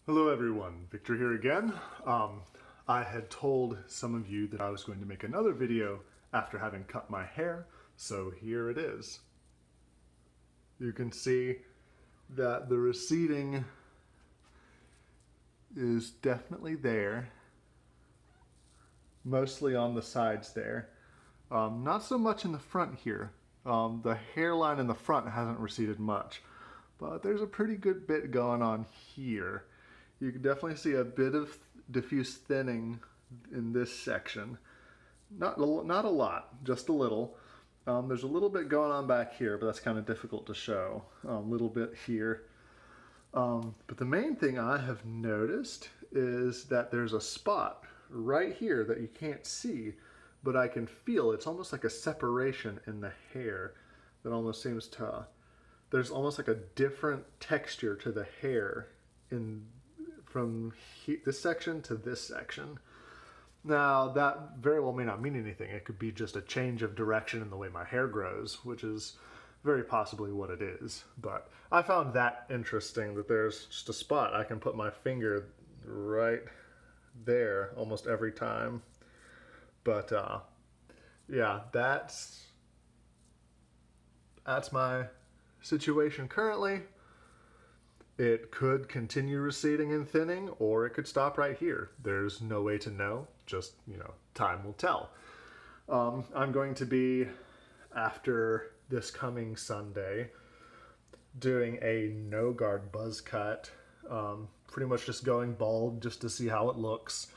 Hello everyone, Victor here again. I had told some of you that I was going to make another video after having cut my hair, so here it is. You can see that the receding is definitely there, mostly on the sides there. Not so much in the front here. The hairline in the front hasn't receded much, but there's a pretty good bit going on here. You can definitely see a bit of diffuse thinning in this section. Not a lot, just a little. There's a little bit going on back here, but that's kind of difficult to show. A little bit here. But the main thing I have noticed is that there's a spot right here that you can't see, but I can feel. It's almost like a separation in the hair that almost seems to, there's almost like a different texture to the hair from this section to this section. Now, that very well may not mean anything. It could be just a change of direction in the way my hair grows, which is very possibly what it is. But I found that interesting, that there's just a spot. I can put my finger right there almost every time. But yeah, that's my situation currently. It could continue receding and thinning, or it could stop right here. There's no way to know, just, time will tell. I'm going to be, after this coming Sunday, doing a no-guard buzz cut, pretty much just going bald just to see how it looks,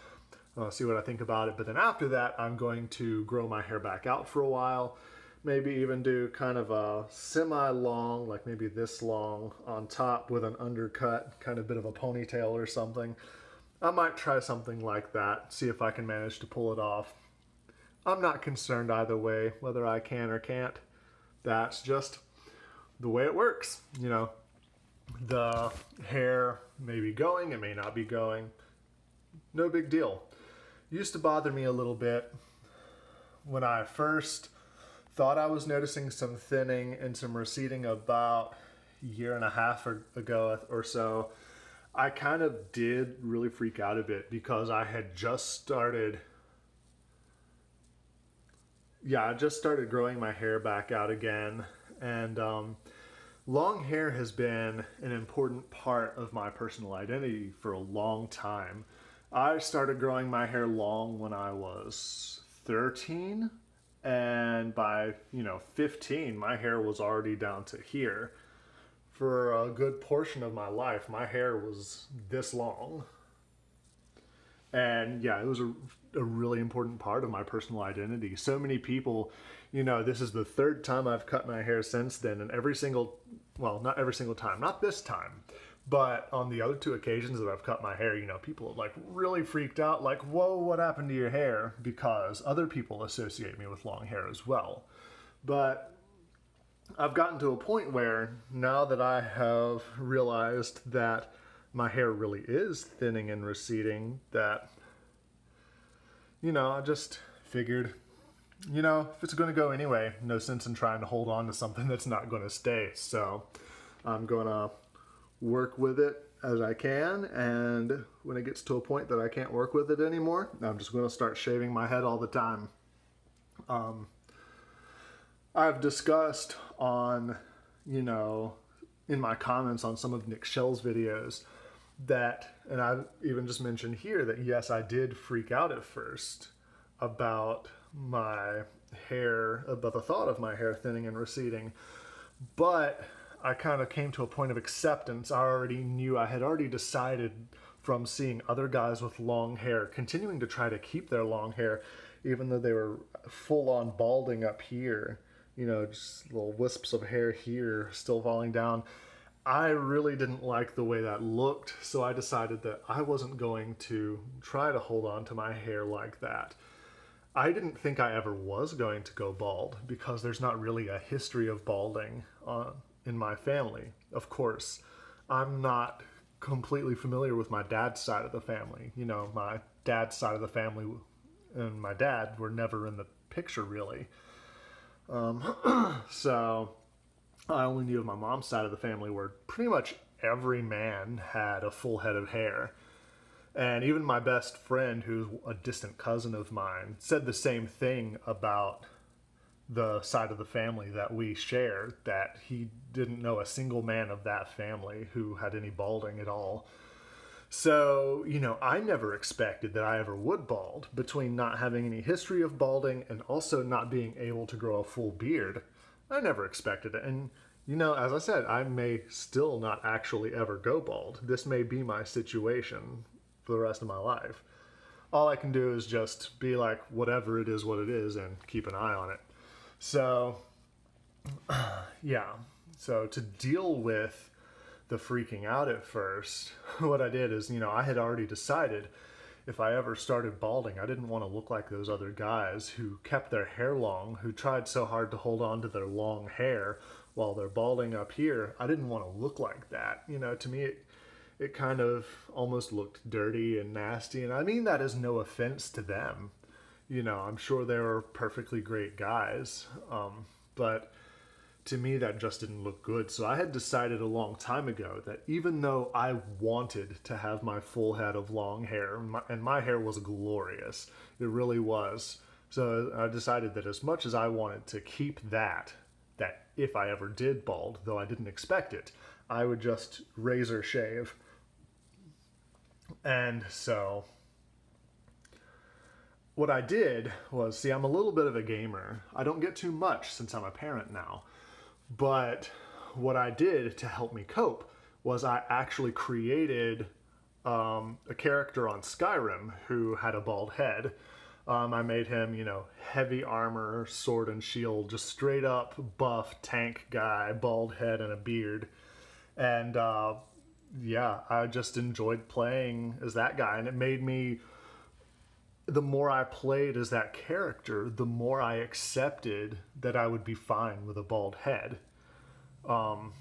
see what I think about it. But then after that, I'm going to grow my hair back out for a while, maybe even do kind of a semi-long, like maybe this long on top with an undercut, kind of bit of a ponytail or something. I might try something like that, see if I can manage to pull it off. I'm not concerned either way, whether I can or can't. That's just the way it works. The hair may be going, it may not be going. No big deal. It used to bother me a little bit when I first thought I was noticing some thinning and some receding about a year and a half ago or so. I kind of did really freak out a bit because I had just started growing my hair back out again. And long hair has been an important part of my personal identity for a long time. I started growing my hair long when I was 13. And by, 15, my hair was already down to here. For a good portion of my life, my hair was this long. And yeah, it was a really important part of my personal identity. So many people, this is the third time I've cut my hair since then, and not every single time, not this time, but on the other two occasions that I've cut my hair, people have really freaked out, like, whoa, what happened to your hair? Because other people associate me with long hair as well. But I've gotten to a point where now that I have realized that my hair really is thinning and receding, that, I just figured, if it's going to go anyway, no sense in trying to hold on to something that's not going to stay. So I'm going to work with it as I can, and when it gets to a point that I can't work with it anymore, I'm just going to start shaving my head all the time. I've discussed on, in my comments on some of Nick Shell's videos that, and I've even just mentioned here that yes, I did freak out at first about my hair, about the thought of my hair thinning and receding, but I kind of came to a point of acceptance. I had already decided from seeing other guys with long hair continuing to try to keep their long hair, even though they were full on balding up here, just little wisps of hair here still falling down. I really didn't like the way that looked, so I decided that I wasn't going to try to hold on to my hair like that. I didn't think I ever was going to go bald because there's not really a history of balding in my family. Of course, I'm not completely familiar with my dad's side of the family. My dad's side of the family and my dad were never in the picture really. So I only knew of my mom's side of the family, where pretty much every man had a full head of hair. And even my best friend, who's a distant cousin of mine, said the same thing about the side of the family that we shared, that he didn't know a single man of that family who had any balding at all. So, I never expected that I ever would bald, between not having any history of balding and also not being able to grow a full beard. I never expected it. And, as I said, I may still not actually ever go bald. This may be my situation for the rest of my life. All I can do is just be like, whatever it is, what it is, and keep an eye on it. So, yeah. So to deal with the freaking out at first, what I did is, I had already decided if I ever started balding, I didn't want to look like those other guys who kept their hair long, who tried so hard to hold on to their long hair while they're balding up here. I didn't want to look like that. To me, it kind of almost looked dirty and nasty. And I mean that as no offense to them. I'm sure they were perfectly great guys. But to me, that just didn't look good. So I had decided a long time ago that even though I wanted to have my full head of long hair, and my hair was glorious, it really was. So I decided that as much as I wanted to keep that if I ever did bald, though I didn't expect it, I would just razor shave. And so what I did was, see, I'm a little bit of a gamer. I don't get too much since I'm a parent now. But what I did to help me cope was I actually created a character on Skyrim who had a bald head. I made him, heavy armor, sword and shield, just straight up buff tank guy, bald head and a beard. And yeah, I just enjoyed playing as that guy. And it made me, the more I played as that character, the more I accepted that I would be fine with a bald head. And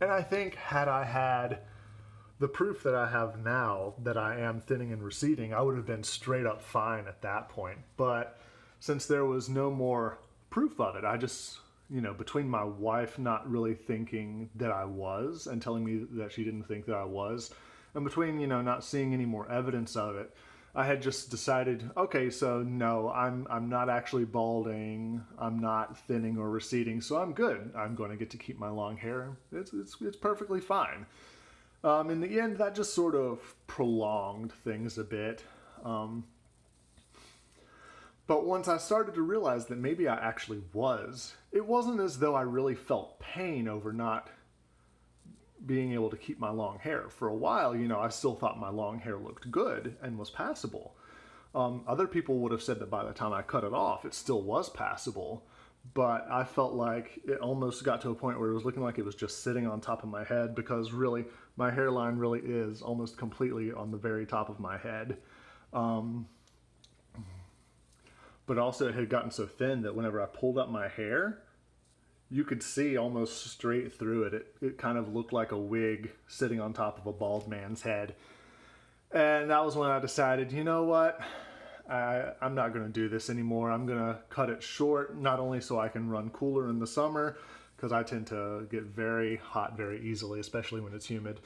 I think had I had the proof that I have now that I am thinning and receding, I would have been straight up fine at that point. But since there was no more proof of it, I just, between my wife not really thinking that I was and telling me that she didn't think that I was, and between, not seeing any more evidence of it, I had just decided, okay, so no, I'm not actually balding, I'm not thinning or receding, so I'm good. I'm going to get to keep my long hair. It's perfectly fine. In the end, that just sort of prolonged things a bit. But once I started to realize that maybe I actually was, it wasn't as though I really felt pain over not being able to keep my long hair. For a while, I still thought my long hair looked good and was passable. Other people would have said that by the time I cut it off, it still was passable. But I felt like it almost got to a point where it was looking like it was just sitting on top of my head, because really, my hairline really is almost completely on the very top of my head. But also it had gotten so thin that whenever I pulled up my hair, you could see almost straight through it. It kind of looked like a wig sitting on top of a bald man's head. And that was when I decided, you know what? I'm not going to do this anymore. I'm going to cut it short, not only so I can run cooler in the summer, because I tend to get very hot very easily, especially when it's humid,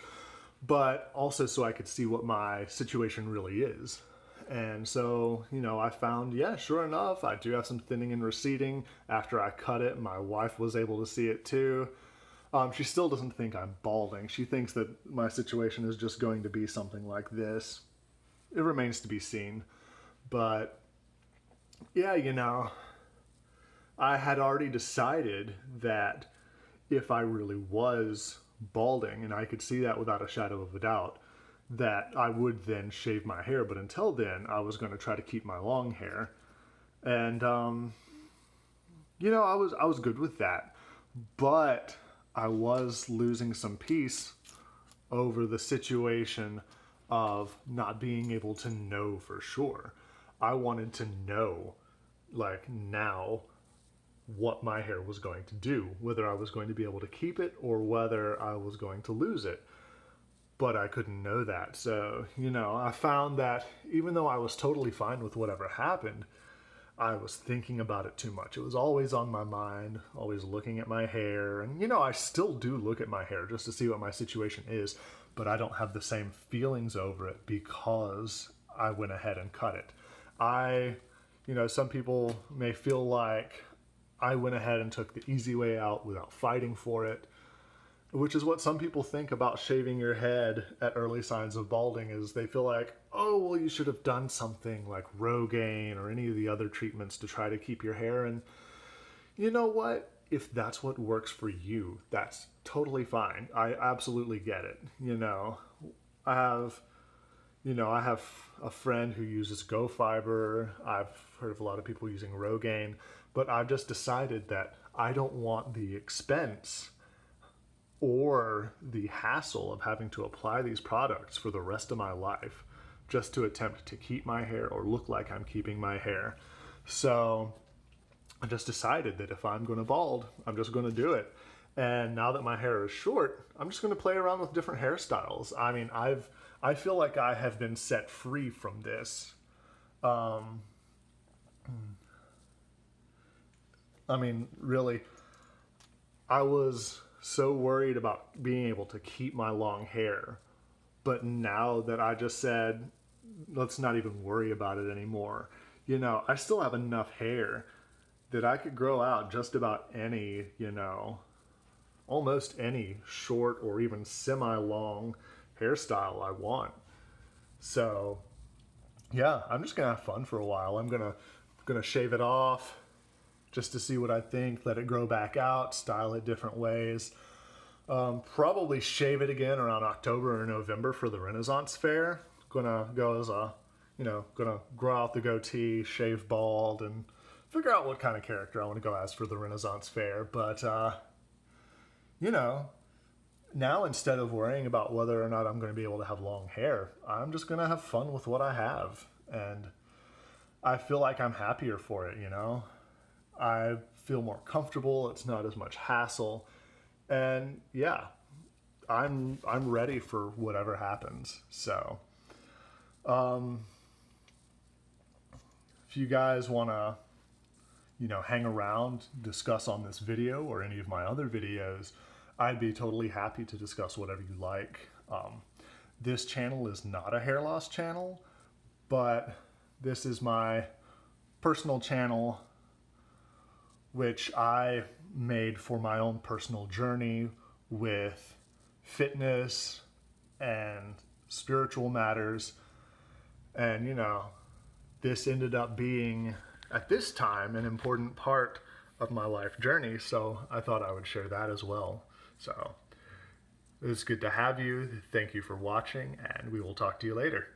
but also so I could see what my situation really is. And so, I found, yeah, sure enough, I do have some thinning and receding. After I cut it, my wife was able to see it too. She still doesn't think I'm balding. She thinks that my situation is just going to be something like this. It remains to be seen. But, yeah, I had already decided that if I really was balding, and I could see that without a shadow of a doubt, that I would then shave my hair. But until then, I was going to try to keep my long hair. And, I was good with that. But I was losing some peace over the situation of not being able to know for sure. I wanted to know, now, what my hair was going to do, whether I was going to be able to keep it or whether I was going to lose it. But I couldn't know that. So, I found that even though I was totally fine with whatever happened, I was thinking about it too much. It was always on my mind, always looking at my hair. And, I still do look at my hair just to see what my situation is, but I don't have the same feelings over it because I went ahead and cut it. Some people may feel like I went ahead and took the easy way out without fighting for it, which is what some people think about shaving your head at early signs of balding. Is they feel like, oh, well, you should have done something like Rogaine or any of the other treatments to try to keep your hair. And you know what? If that's what works for you, that's totally fine. I absolutely get it. I have a friend who uses Go Fiber. I've heard of a lot of people using Rogaine, but I've just decided that I don't want the expense or the hassle of having to apply these products for the rest of my life just to attempt to keep my hair or look like I'm keeping my hair. So I just decided that if I'm going to bald, I'm just going to do it. And now that my hair is short, I'm just going to play around with different hairstyles. I mean, I feel like I have been set free from this. Really, I was so worried about being able to keep my long hair. But now that I just said, let's not even worry about it anymore, I still have enough hair that I could grow out just about any, almost any short or even semi-long hairstyle I want. So, yeah, I'm just gonna have fun for a while. I'm gonna shave it off just to see what I think, let it grow back out, style it different ways. Probably shave it again around October or November for the Renaissance Fair. Gonna go as gonna grow out the goatee, shave bald, and figure out what kind of character I want to go as for the Renaissance Fair. But, now instead of worrying about whether or not I'm going to be able to have long hair, I'm just going to have fun with what I have. And I feel like I'm happier for it, I feel more comfortable. It's not as much hassle. And yeah, I'm ready for whatever happens. So, if you guys want to, hang around, discuss on this video or any of my other videos, I'd be totally happy to discuss whatever you like. This channel is not a hair loss channel, but this is my personal channel, which I made for my own personal journey with fitness and spiritual matters. And, this ended up being, at this time, an important part of my life journey. So I thought I would share that as well. So it was good to have you. Thank you for watching, and we will talk to you later.